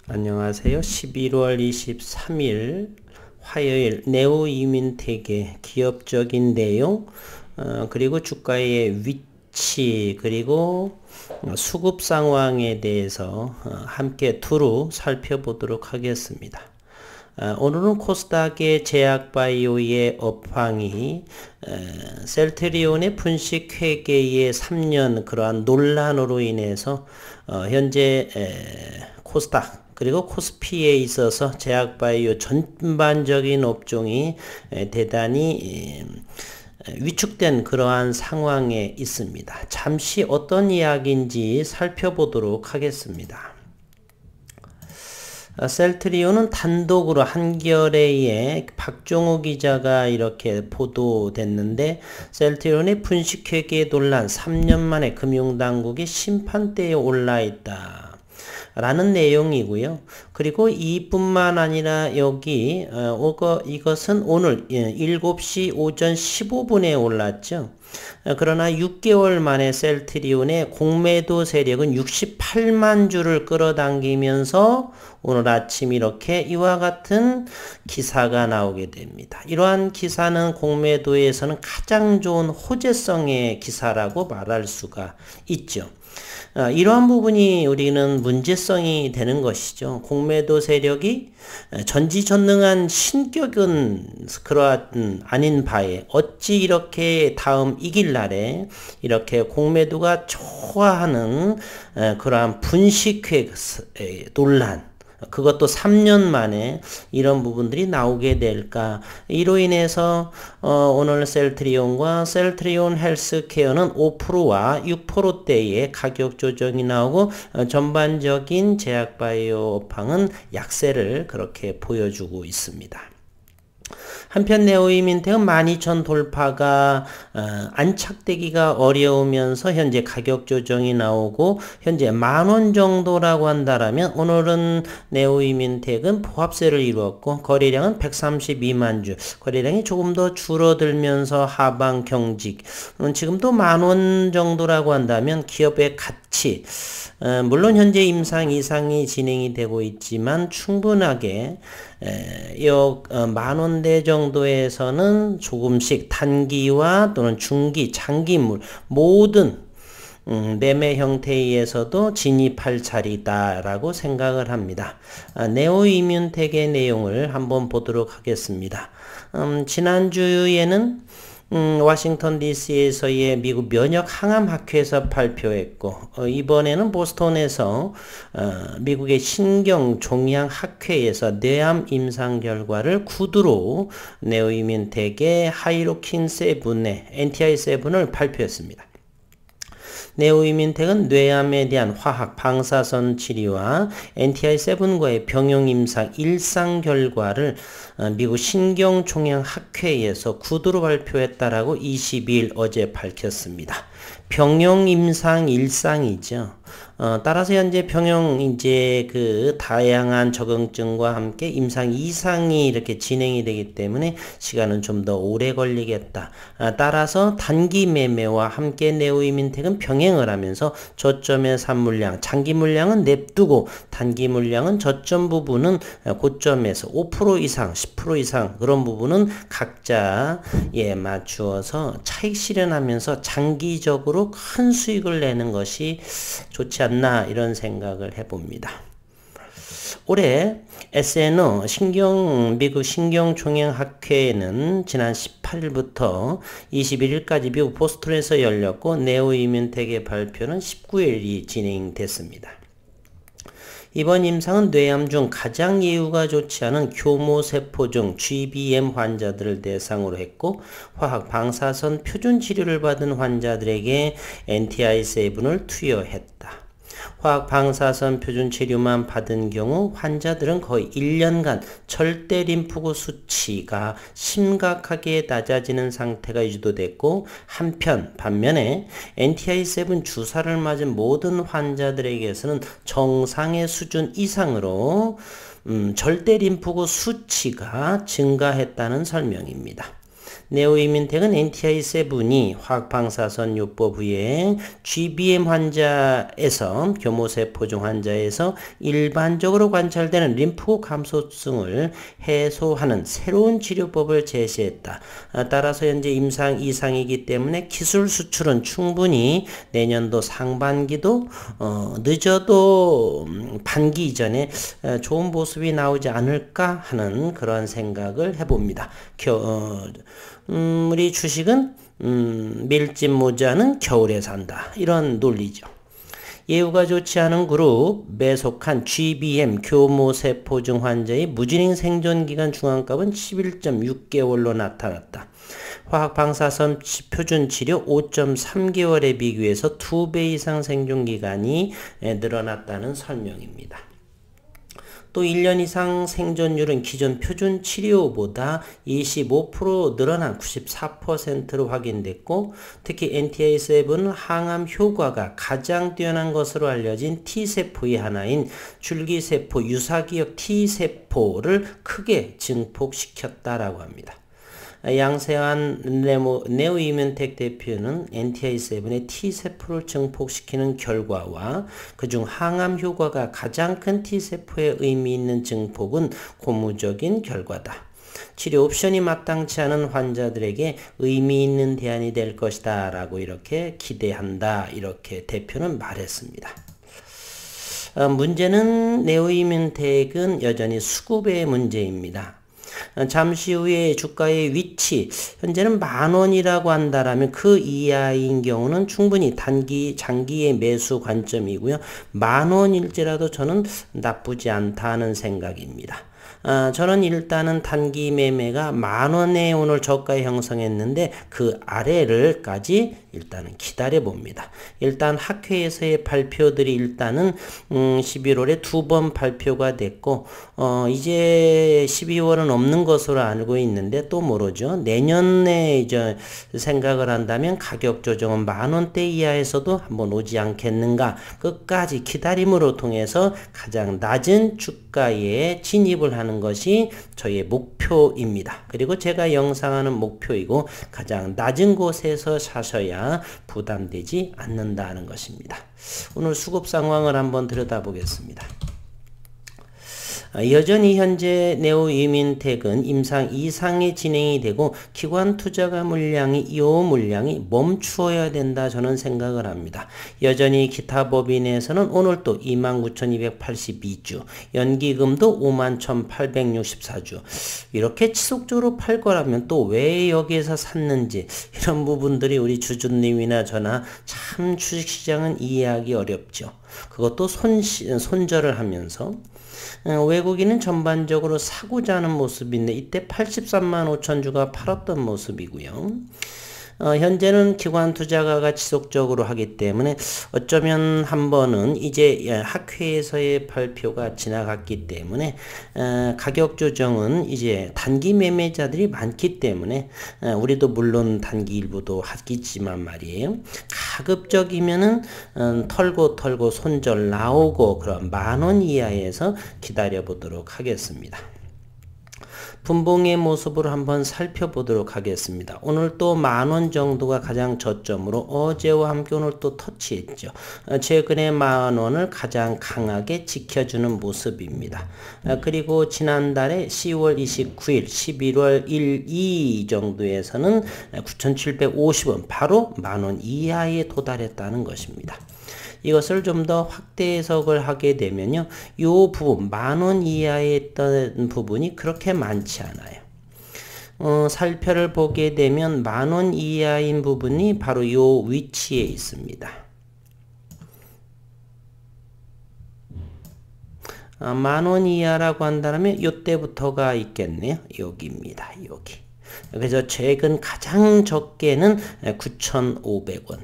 안녕하세요. 11월 23일 화요일 네오이민텍의 기업적인 내용, 그리고 주가의 위치, 그리고 수급 상황에 대해서 함께 두루 살펴보도록 하겠습니다. 오늘은 코스닥의 제약바이오의 업황이 셀트리온의 분식 회계의 3년 그러한 논란으로 인해서 현재 코스닥 그리고 코스피에 있어서 제약바이오 전반적인 업종이 대단히 위축된 그러한 상황에 있습니다. 잠시 어떤 이야기인지 살펴보도록 하겠습니다. 셀트리온은 단독으로 한겨레에 박종우 기자가 이렇게 보도됐는데, 셀트리온의 분식회계 논란 3년 만에 금융당국의 심판대에 올라있다 라는 내용이고요. 그리고 이뿐만 아니라 여기 이것은 오늘 7시 오전 15분에 올랐죠. 그러나 6개월 만에 셀트리온의 공매도 세력은 68만 주를 끌어당기면서 오늘 아침 이렇게 이와 같은 기사가 나오게 됩니다. 이러한 기사는 공매도에서는 가장 좋은 호재성의 기사라고 말할 수가 있죠. 이러한 부분이 우리는 문제성이 되는 것이죠. 공매도 세력이 전지전능한 신격은 그러한 아닌 바에 어찌 이렇게 다음 이길 날에 이렇게 공매도가 좋아하는 그러한 분식회 논란, 그것도 3년 만에 이런 부분들이 나오게 될까. 이로 인해서 오늘 셀트리온과 셀트리온 헬스케어는 5%와 6%대의 가격 조정이 나오고 전반적인 제약바이오 업황은 약세를 그렇게 보여주고 있습니다. 한편 네오이민텍은 12,000 돌파가 안착되기가 어려우면서 현재 가격 조정이 나오고 현재 10,000원 정도라고 한다라면 오늘은 네오이민텍은 보합세를 이루었고 거래량은 132만 주, 거래량이 조금 더 줄어들면서 하방 경직, 지금도 10,000원 정도라고 한다면 기업의 가치, 물론 현재 임상 이상이 진행이 되고 있지만 충분하게 10,000원대 정도에서는 조금씩 단기와 또는 중기, 장기물 모든 매매 형태에서도 진입할 자리다라고 생각을 합니다. 네오이민텍의 내용을 한번 보도록 하겠습니다. 지난주에는 워싱턴 DC에서의 미국 면역 항암 학회에서 발표했고, 이번에는 보스턴에서 미국의 신경 종양 학회에서 뇌암 임상 결과를 구두로 네오이민텍의 하이로킨 7의 NTI7을 발표했습니다. 네오이민텍은 뇌암에 대한 화학 방사선 치료와 NTI7과의 병용 임상 일상 결과를 미국 신경종양학회에서 구두로 발표했다라고 22일 어제 밝혔습니다. 병용 임상 일상이죠. 따라서 현재 병용 이제 그 다양한 적응증과 함께 임상 이상이 이렇게 진행이 되기 때문에 시간은 좀 더 오래 걸리겠다. 따라서 단기 매매와 함께 네오이민텍은 병행을 하면서 저점의 산물량, 장기 물량은 냅두고 단기 물량은 저점 부분은 고점에서 5% 이상, 10% 이상 그런 부분은 각자에 맞추어서 차익 실현하면서 장기적으로 큰 수익을 내는 것이 좋지 않나 이런 생각을 해봅니다. 올해 SNO 미국 신경종양학회는 지난 18일부터 21일까지 미국 보스턴에서 열렸고 네오이민텍의 발표는 19일이 진행됐습니다. 이번 임상은 뇌암 중 가장 예후가 좋지 않은 교모세포종 GBM 환자들을 대상으로 했고, 화학 방사선 표준 치료를 받은 환자들에게 NTI7을 투여했다. 화학 방사선 표준 치료만 받은 경우 환자들은 거의 1년간 절대 림프구 수치가 심각하게 낮아지는 상태가 유도됐고, 반면에 NTI7 주사를 맞은 모든 환자들에게서는 정상의 수준 이상으로 절대 림프구 수치가 증가했다는 설명입니다. 네오이민텍은 NTI-7이 화학방사선 요법 후에 GBM 환자에서 교모세포종 환자에서 일반적으로 관찰되는 림프 감소증을 해소하는 새로운 치료법을 제시했다. 따라서 현재 임상 2상이기 때문에 기술 수출은 충분히 내년도 상반기도 늦어도 반기 이전에 좋은 모습이 나오지 않을까 하는 그런 생각을 해봅니다. 우리 주식은 밀짚 모자는 겨울에 산다. 이런 논리죠. 예후가 좋지 않은 그룹에 속한 GBM 교모세포증 환자의 무진행 생존기간 중앙값은 11.6개월로 나타났다. 화학방사선 표준치료 5.3개월에 비교해서 2배 이상 생존기간이 늘어났다는 설명입니다. 또 1년 이상 생존율은 기존 표준 치료보다 25% 늘어난 94%로 확인됐고, 특히 NTI-7은 항암 효과가 가장 뛰어난 것으로 알려진 T세포의 하나인 줄기세포 유사기억 T세포를 크게 증폭시켰다라고 합니다. 양세환 네오이민텍 대표는 NTI-7의 T세포를 증폭시키는 결과와 그중 항암 효과가 가장 큰 T세포에 의미 있는 증폭은 고무적인 결과다. 치료 옵션이 마땅치 않은 환자들에게 의미 있는 대안이 될 것이다 라고 이렇게 기대한다, 이렇게 대표는 말했습니다. 문제는 네오이민텍은 여전히 수급의 문제입니다. 잠시 후에 주가의 위치, 현재는 10,000원이라고 한다라면 그 이하인 경우는 충분히 장기의 매수 관점이고요. 10,000원일지라도 저는 나쁘지 않다는 생각입니다. 저는 일단은 단기 매매가 10,000원에 오늘 저가 형성했는데 그 아래를까지 일단은 기다려 봅니다. 일단 학회에서의 발표들이 일단은 11월에 2번 발표가 됐고, 이제 12월은 없는 것으로 알고 있는데 또 모르죠. 내년에 이제 생각을 한다면 가격 조정은 10,000원대 이하에서도 한번 오지 않겠는가. 끝까지 기다림으로 통해서 가장 낮은 주가에 진입을 하는 것이 저의 목표입니다. 그리고 제가 영상하는 목표이고 가장 낮은 곳에서 사셔야 부담되지 않는다는 것입니다. 오늘 수급 상황을 한번 들여다보겠습니다. 여전히 현재 네오이민텍은 임상 2상이 진행이 되고 기관 투자가 물량이 멈추어야 된다, 저는 생각을 합니다. 여전히 기타 법인에서는 오늘 또 29,282주, 연기금도 51,864주, 이렇게 지속적으로 팔 거라면 또 왜 여기에서 샀는지, 이런 부분들이 우리 주주님이나 저나 참 주식시장은 이해하기 어렵죠. 그것도 손절을 하면서 외국인은 전반적으로 사고자 하는 모습인데 이때 83만 5천 주가 팔았던 모습이고요. 현재는 기관 투자가가 지속적으로 하기 때문에 어쩌면 한 번은 이제 학회에서의 발표가 지나갔기 때문에 가격 조정은 이제 단기 매매자들이 많기 때문에 우리도 물론 단기 일부도 하겠지만 말이에요. 가급적이면은 털고 손절 나오고 그런 10,000원 이하에서 기다려 보도록 하겠습니다. 분봉의 모습으로 한번 살펴보도록 하겠습니다. 오늘 또 10,000원 정도가 가장 저점으로 어제와 함께 오늘 또 터치했죠. 최근에 10,000원을 가장 강하게 지켜주는 모습입니다. 그리고 지난달에 10월 29일, 11월 1, 2 정도에서는 9,750원, 바로 10,000원 이하에 도달했다는 것입니다. 이것을 좀 더 확대 해석을 하게 되면요, 요 부분 10,000원 이하에 있던 부분이 그렇게 많지 않아요. 살펴를 보게 되면 10,000원 이하인 부분이 바로 요 위치에 있습니다. 10,000원 이하라고 한다면 요때부터가 있겠네요. 여기입니다. 여기. 그래서 최근 가장 적게는 9,500원.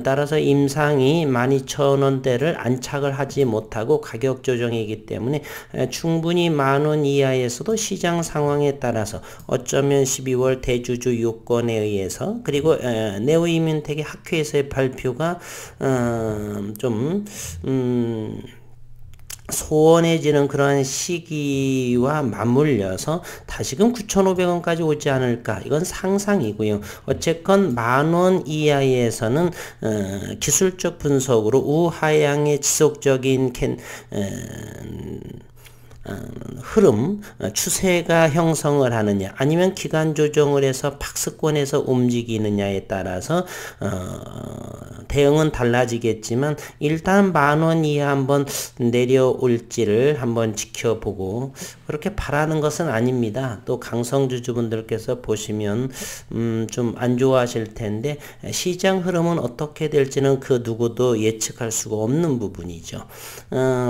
따라서 임상이 12,000원대를 안착을 하지 못하고 가격 조정이기 때문에 충분히 10,000원 이하에서도 시장 상황에 따라서 어쩌면 12월 대주주 요건에 의해서, 그리고 네오이민텍의 학회에서의 발표가 소원해지는 그러한 시기와 맞물려서 다시금 9,500원까지 오지 않을까. 이건 상상이고요. 어쨌건 10,000원 이하에서는 기술적 분석으로 우하향의 지속적인 흐름, 추세가 형성을 하느냐 아니면 기간 조정을 해서 박스권에서 움직이느냐에 따라서 대응은 달라지겠지만 일단 10,000원 이하 한번 내려올지를 한번 지켜보고 그렇게 바라는 것은 아닙니다. 또 강성주주분들께서 보시면 좀 안 좋아하실 텐데 시장 흐름은 어떻게 될지는 그 누구도 예측할 수가 없는 부분이죠.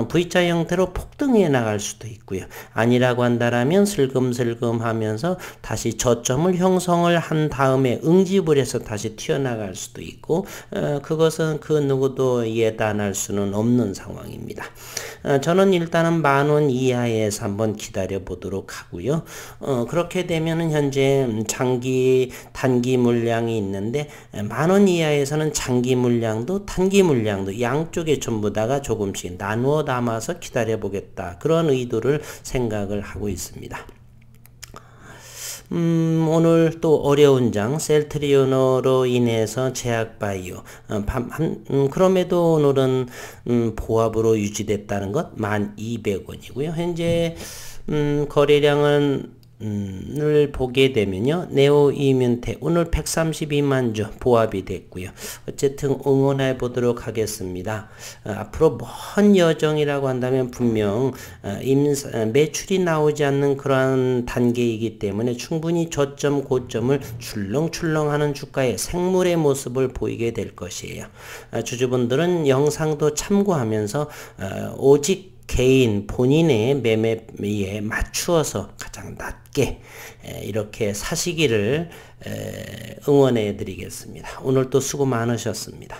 V자 형태로 폭등해 나갈 수도 있고요. 아니라고 한다라면 슬금슬금 하면서 다시 저점을 형성을 한 다음에 응집을 해서 다시 튀어나갈 수도 있고 그것은 그 누구도 예단할 수는 없는 상황입니다. 저는 일단은 10,000원 이하에서 한번 기다려 보도록 하고요. 그렇게 되면은 현재 장기 단기 물량이 있는데 10,000원 이하에서는 장기 물량도 단기 물량도 양쪽에 전부 다가 조금씩 나누어 담아서 기다려 보겠다. 그런 의도를 생각을 하고 있습니다. 오늘 또 어려운 장 셀트리온으로 인해서 제약바이오 그럼에도 오늘은 보합으로 유지됐다는 것 1,200원이고요. 현재 거래량은 을 보게 되면요. 네오이뮨텍 오늘 132만 주 보합이 됐고요. 어쨌든 응원해 보도록 하겠습니다. 앞으로 먼 여정이라고 한다면 분명 매출이 나오지 않는 그러한 단계이기 때문에 충분히 저점 고점을 출렁출렁하는 주가의 생물의 모습을 보이게 될 것이에요. 주주분들은 영상도 참고하면서 오직 개인 본인의 매매에 맞추어서 가장 낮게 이렇게 사시기를 응원해 드리겠습니다. 오늘도 수고 많으셨습니다.